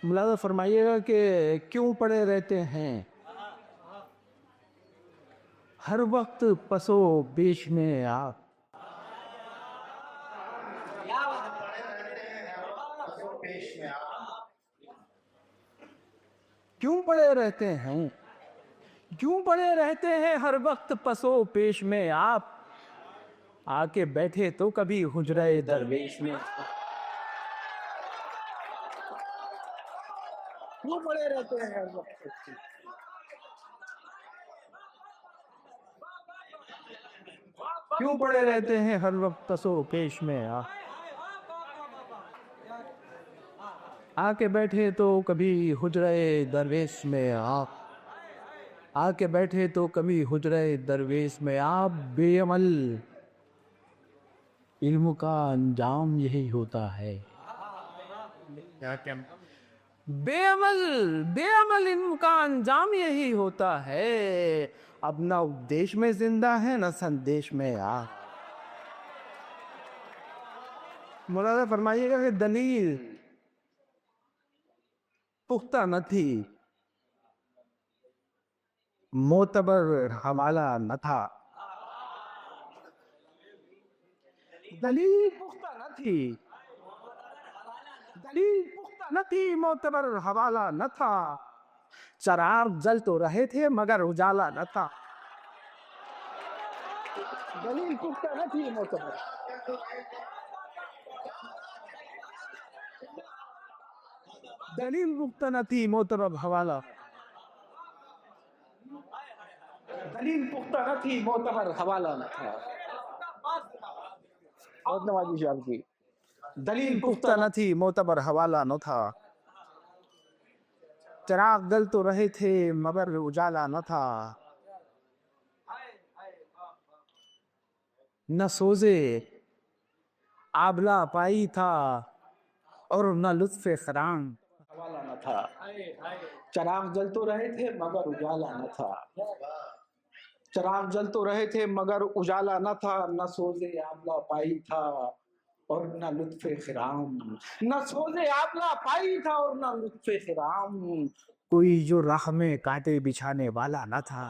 ملاحظہ فرمائیے گا کہ کیوں پڑے رہتے ہیں ہر وقت پسو بیش میں آپ؟ کیوں پڑے رہتے ہیں کیوں پڑے رہتے ہیں ہر وقت پسو پیش میں آپ؟ آ کے بیٹھے تو کبھی حجرہ درویش میں کیوں پڑے رہتے ہیں ہر وقت کیوں پڑے رہتے ہیں ہر وقت پسو پیش میں آپ؟ آ کے بیٹھے تو کبھی حجرہ درویش میں آپ آ کے بیٹھے تو کبھی حجرہ درویش میں آپ بے عمل علم کا انجام یہی ہوتا ہے بے عمل علم کا انجام یہی ہوتا ہے اب نہ اپدیش میں زندہ ہے نہ سندیش میں آپ ملاحظہ فرمائیے گا کہ دلیل پختہ نہ تھی معتبر حوالہ نہ تھا دلیل پختہ نہ تھی معتبر حوالہ نہ تھا چراغ جل تو رہے تھے مگر اجالا نہ تھا دلیل پختہ نہ تھی معتبر دلیل پختہ نہ تھی معتبر حوالہ دلیل پختہ نہ تھی معتبر حوالہ نہ تھا بہت نوازش آپ کی دلیل پختہ نہ تھی معتبر حوالہ نہ تھا چراغ جل تو رہے تھے مگر اجالا نہ تھا نہ سوزے آبلہ پائی تھا اور نہ لطف خرام حوالہ نہ تھا چراغ جل تو رہے تھے مگر اجالا نہ تھا چراغ جل تو رہے تھے مگر اجالا نہ تھا نہ سوزے آبلہ پائی تھا اور نہ لطف خرام نہ سوزے آبلہ پائی تھا اور نہ لطف خرام کوئی جو راہ میں کانٹے بچھانے والا نہ تھا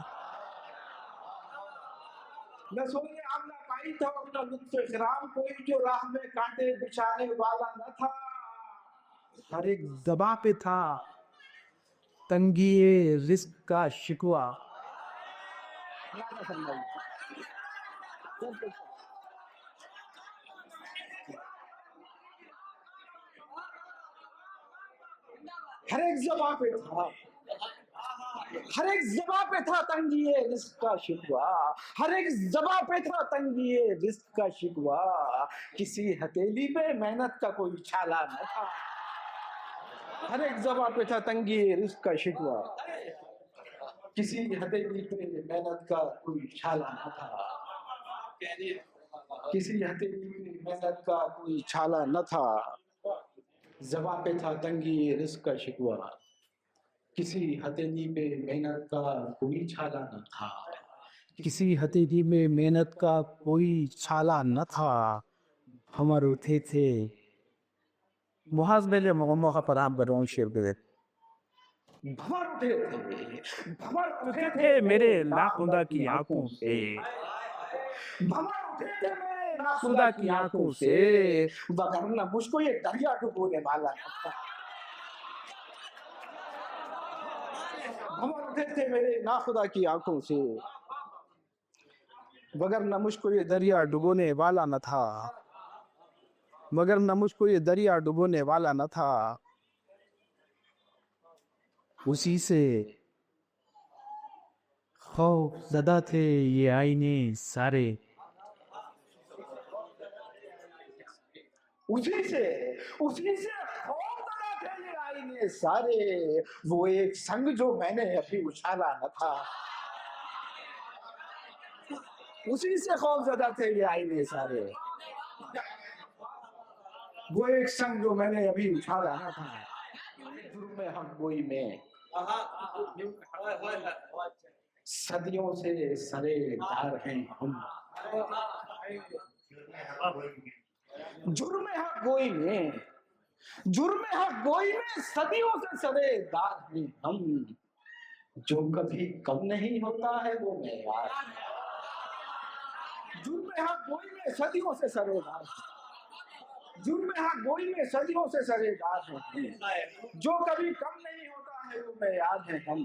نہ سوزے آبلہ پائی تھا اور نہ لطف خرام کوئی جو راہ میں کانٹے بچھانے والا نہ تھا ہر ایک زباں پہ تھا تنگی رزق کا شکوہ ہر ایک زباں پہ تھا ہر ایک زباں پہ تھا تنگی رزق کا شکوہ ہر ایک زباں پہ تھا تنگی رزق کا شکوہ کسی ہتھیلی پہ محنت کا کوئی چھالا نہ تھا ہر ایک زباں پہ تھا تنگی رزق کا شکوہ کسی ہتھیلی پہ محنت کا کوئی چھالا نہ تھا کسی ہتھیلی پہ محنت کا کوئی چھالا نہ تھا زباں پہ تھا تنگی رزق کا شکوہ کسی ہتھیلی پہ محنت کا کوئی چھالا نہ تھا کسی ہتھیلی میں محنت کا کوئی چھالا نہ تھا ہمار اٹھے تھے محاذ میرے موقع پر آپ بڑھوں شیر کے بھمر اٹھے تھے میرے ناخدا کی آنکھوں سے بھمر اٹھے تھے میرے ناخدا کی آنکھوں سے وگرنہ مجھ کو یہ دریا ڈبونے والا نہ تھا بھمر اٹھے تھے میرے ناخدا کی آنکھوں سے وگرنہ مجھ کو یہ دریا ڈبونے والا نہ تھا مگر نہ مجھ کو یہ دریا ڈبونے والا نہ تھا اسی سے خوف زدہ تھے یہ آئینے سارے اسی سے خوف زدہ تھے یہ آئینے سارے وہ ایک سنگ جو میں نے ابھی اچھالا نہ تھا اسی سے خوف زدہ تھے یہ آئینے سارے وہ ایک سنگ جو میں نے ابھی اچھالا نہ تھا جرم حق گوئی میں صدیوں سے سرے دار ہیں ہم جرم حق گوئی میں جرم حق گوئی میں صدیوں سے سرے دار ہیں ہم، جو کبھی کم نہیں ہوتا ہے وہ معیار ہے۔ جرم حق گوئی میں صدیوں سے سرے دار ہیں، جرم حق گوئی میں صدیوں سے سرے دار ہیں، جو کبھی کم نہیں ہوتا ہے وہ معیار ہے ہم،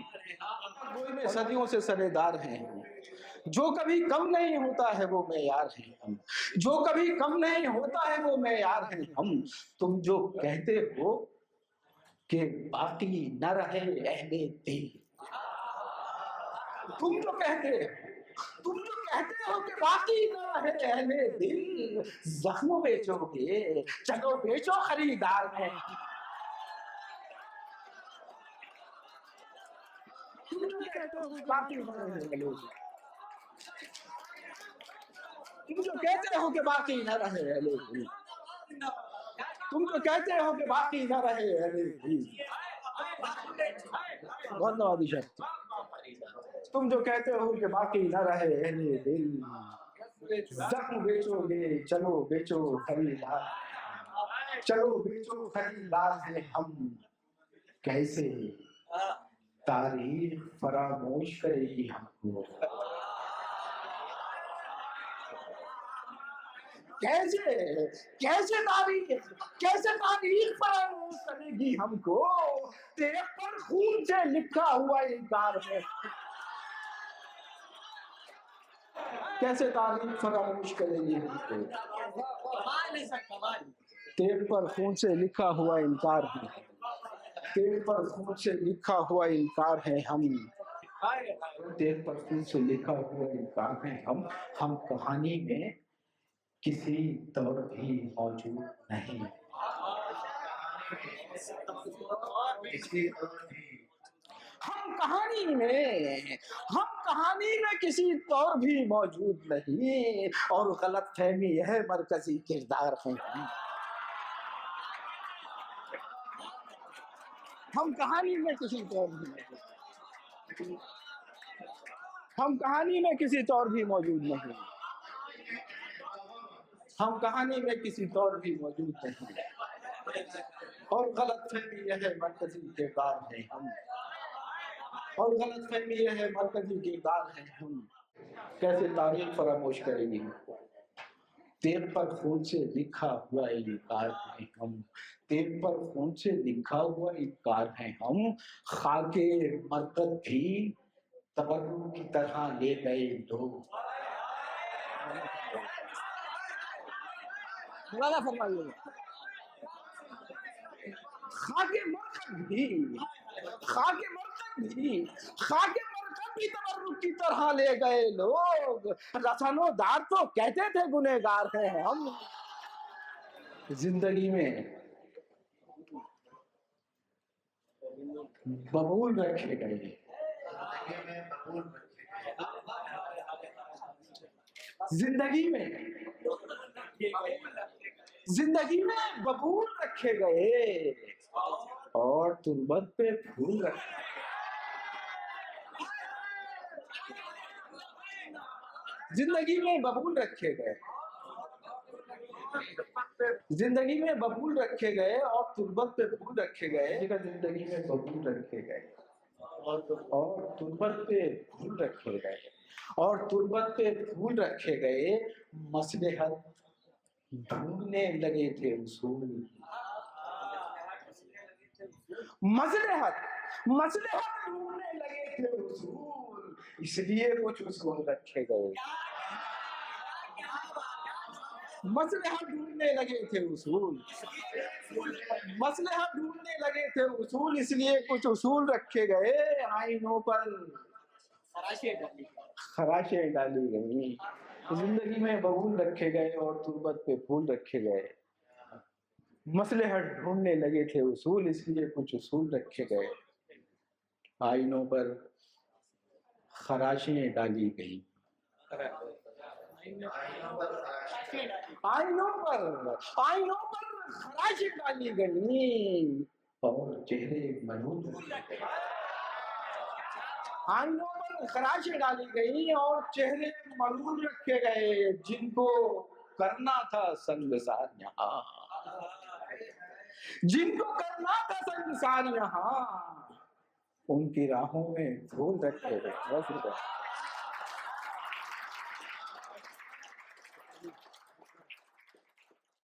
گوئی میں صدیوں سے سرے دار ہیں، جو کبھی کم نہیں ہوتا ہے وہ معیار ہیں ہم، جو کبھی کم نہیں ہوتا ہے وہ معیار ہیں ہم۔ تم جو کہتے ہو کہ باقی نہ رہے اہل دل، تم جو کہتے ہو کہ باقی نہ رہے اہل دل، زخم بیچو گے چلو بیچو خریدار ہیں، تم جو کہتے ہو کہ باقی نہ رہے اہل دل، تم جو کہتے ہو کہ باقی نہ رہے اہل دل، تم جو کہتے ہو کہ باقی نہ رہے اہل دل، بہت نوازی شخص، تم جو کہتے ہو کہ باقی نہ رہے اہل دل، زخم بیچو گے چلو بیچو خریدار، چلو بیچو خریدار ہیں ہم، کیسے تاریخ فراموش کرے گی ہم کو، کیسے تاریخ فراموش کرے گی ہم کو، تیرے پر خون سے لکھا ہوا انکار ہے، کیسے تاریخ فراموش کرے گی ہم کو، تیرے پر خون سے لکھا ہوا انکار ہے، تیرے پر خون سے لکھا ہوا انکار ہے ہم، تیرے پر خون سے لکھا ہوا انکار ہے ہم کہانی میں کسی طور بھی موجود نہیں، ہم کہانی میں کسی طور بھی موجود نہیں، اور غلط فہمی ہے مرکزی کردار ہیں ہم کہانی میں کسی طور بھی موجود، ہم کہانی میں کسی طور بھی موجود نہیں، ہم کہانی میں کسی طور بھی موجود نہیں، اور غلط فہمی یہ ہے مرکزی کردار ہے ہم، اور غلط فہمی یہ ہے مرکزی کردار ہے ہم، کیسے تاریخ فراموش کرے گی ہم کو، تیر پر خون سے لکھا ہوا انکار ہے ہم، تیر پر خون سے لکھا ہوا انکار ہے ہم، خاک مرکز بھی تبرک کی طرح لے گئے لوگ، مولانا فرمائیے، خاک مرکز بھی تبرک کی طرح لے گئے لوگ، رسن و دار تو کہتے تھے گنہگار ہیں ہم، زندگی میں ببول رکھے گئے، زندگی میں ببول رکھے گئے، اور تربت پہ پھول رکھے گئے، زندگی میں ببول رکھے گئے، زندگی میں ببول رکھے گئے، اور تربت پہ پھول رکھے گئے، زندگی میں ببول رکھے گئے، اور تربت پہ پھول رکھے گئے، اور تربت پہ پھول رکھے گئے، مصلحت ڈھونڈنے لگے تھے اصول، مصلحت ڈھونڈنے لگے تھے اصول، اس لیے کچھ اصول رکھے گئے، مصلحت ڈھونڈنے لگے تھے اصول، مصلحت ڈھونڈنے لگے تھے اصول، اس لیے کچھ اصول رکھے گئے، آئینوں پر خراشیں ڈالی گئی، زندگی میں ببول رکھے گئے، اور تربت پہ پھول رکھے گئے، مصلحت ڈھونڈنے لگے تھے اصول، اس لیے کچھ اصول رکھے گئے، آئینوں پر خراشیں ڈالی گئی، آئینوں پر خراشیں ڈالی گئی، اور چہرے ملول رکھے گئے، آئینوں پر خراشیں ڈالی گئی، اور چہرے ملول رکھے گئے، جن کو کرنا تھا سنگسار یہاں، جن کو کرنا تھا سنسار یہاں ان کی راہوں میں دھول رکھے گئے.